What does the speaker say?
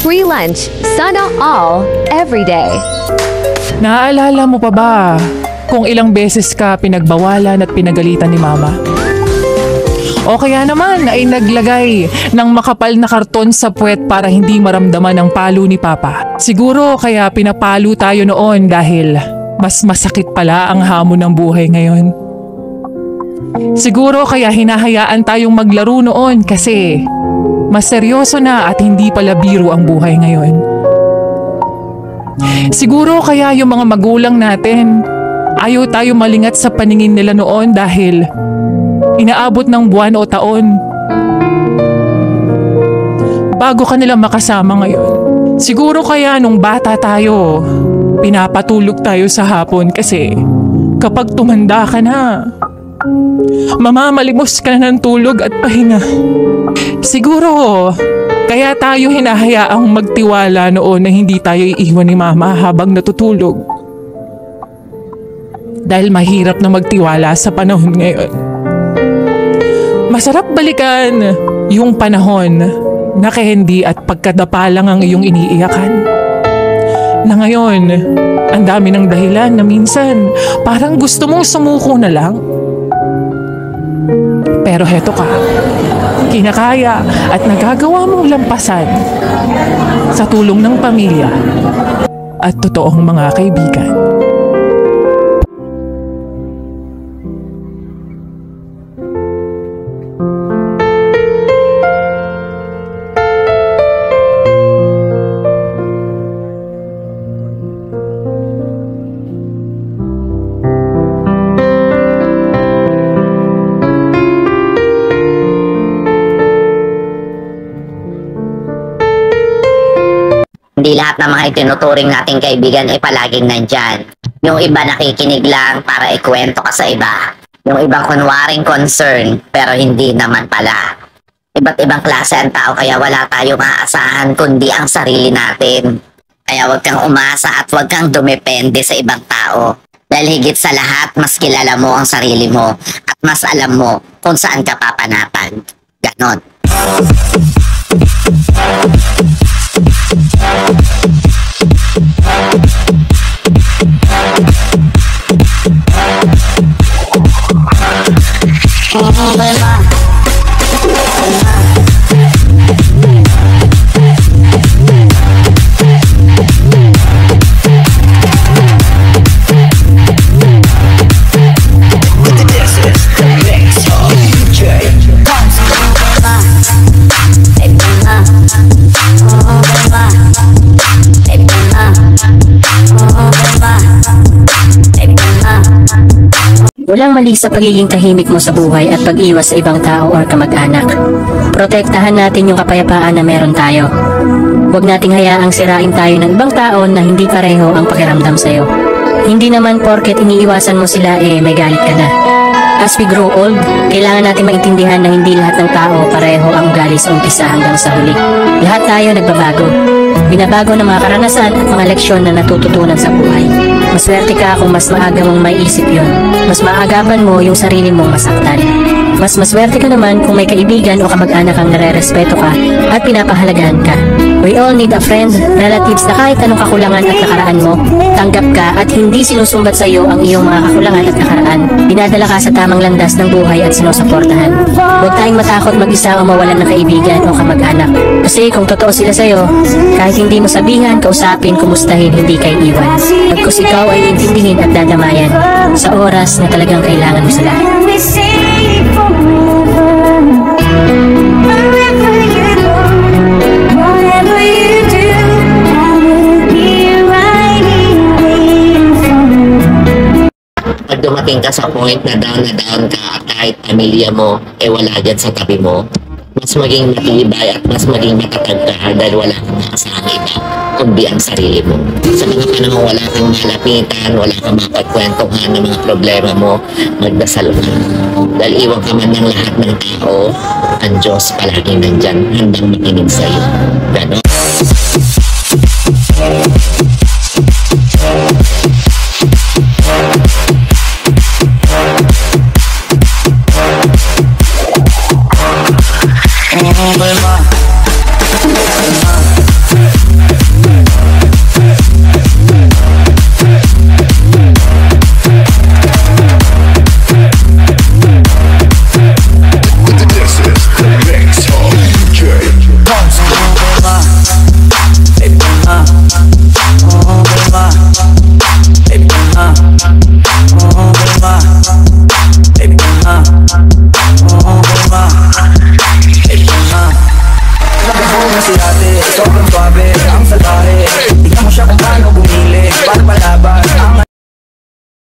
free lunch, sana all, every day. Naaalala mo pa ba kung ilang beses ka pinagbawalan at pinagalitan ni Mama? O kaya naman ay naglagay ng makapal na karton sa puwet para hindi maramdaman ang palo ni Papa. Siguro kaya pinapalo tayo noon dahil mas masakit pala ang hamon ng buhay ngayon. Siguro kaya hinahayaan tayong maglaro noon kasi mas seryoso na at hindi pala biro ang buhay ngayon. Siguro kaya yung mga magulang natin ayaw tayo malingat sa paningin nila noon dahil inaabot ng buwan o taon bago ka nila makasama ngayon. Siguro kaya nung bata tayo, pinapatulog tayo sa hapon kasi kapag tumanda ka na, mamamalimos ka na ng tulog at pahinga. Siguro kaya tayo hinahayaang magtiwala noon na hindi tayo iiwan ni Mama habang natutulog. Dahil mahirap na magtiwala sa panahon ngayon. Masarap balikan yung panahon na candy at pagkadapa lang ang iyong iniiyakan. Na ngayon, ang dami ng dahilan na minsan parang gusto mong sumuko na lang. Pero heto ka, kinakaya at nagagawa mong lampasan sa tulong ng pamilya at totoong mga kaibigan. Hindi lahat ng mga itinuturing nating kaibigan ay palaging nandyan. Yung iba nakikinig lang para ikwento ka sa iba. Yung ibang kunwaring concern pero hindi naman pala. Iba't ibang klase ang tao kaya wala tayong aasahan kundi ang sarili natin. Kaya huwag kang umasa at huwag kang dumepende sa ibang tao. Dahil higit sa lahat, mas kilala mo ang sarili mo at mas alam mo kung saan ka papanatag. Ganon. Walang mali sa pagiging tahimik mo sa buhay at pag-iwas sa ibang tao o kamag-anak. Protektahan natin yung kapayapaan na meron tayo. Huwag nating hayaang sirain tayo ng ibang tao na hindi pareho ang pakiramdam sa'yo. Hindi naman porket iniiwasan mo sila may galit ka na. As we grow old, kailangan natin maintindihan na hindi lahat ng tao pareho ang ugali sa umpisa hanggang sa huli. Lahat tayo nagbabago. Binabago ng mga karanasan at mga leksyon na natututunan sa buhay. Maswerte ka kung mas maaga mong maiisip yun. Mas maagapan mo yung sarili mong masaktan. Mas maswerte ka naman kung may kaibigan o kamag-anak ang nare-respeto ka at pinapahalagahan ka. We all need a friend, relatives na kahit anong kakulangan at nakaraan mo, tanggap ka at hindi sinusumbat sa iyo ang iyong mga kakulangan at nakaraan. Dinadala ka sa tamang landas ng buhay at sinusuportahan. Huwag tayong matakot mag-isa o mawalan ng kaibigan o kamag-anak. Kasi kung totoo sila sa iyo, kahit hindi mo sabihan, kausapin, kumustahin, hindi kayo iwan. Pagkus ikaw ay intindihin at dadamayan sa oras na talagang kailangan mo sila. Pag dumating ka sa point na down ka at kahit pamilya mo wala dyan sa tabi mo, mas maging matibay at mas maging matatag ka dahil wala kang maasahang iba kundi ang sarili mo. Sa mga panahon wala kang malapitan, wala kang mapagkwentuhan ng mga problema mo, magdasal ka. Dahil iwan ka man ng lahat ng tao, ang Diyos palaging nandyan handang makinig sa'yo. Ganon. Sobrang babe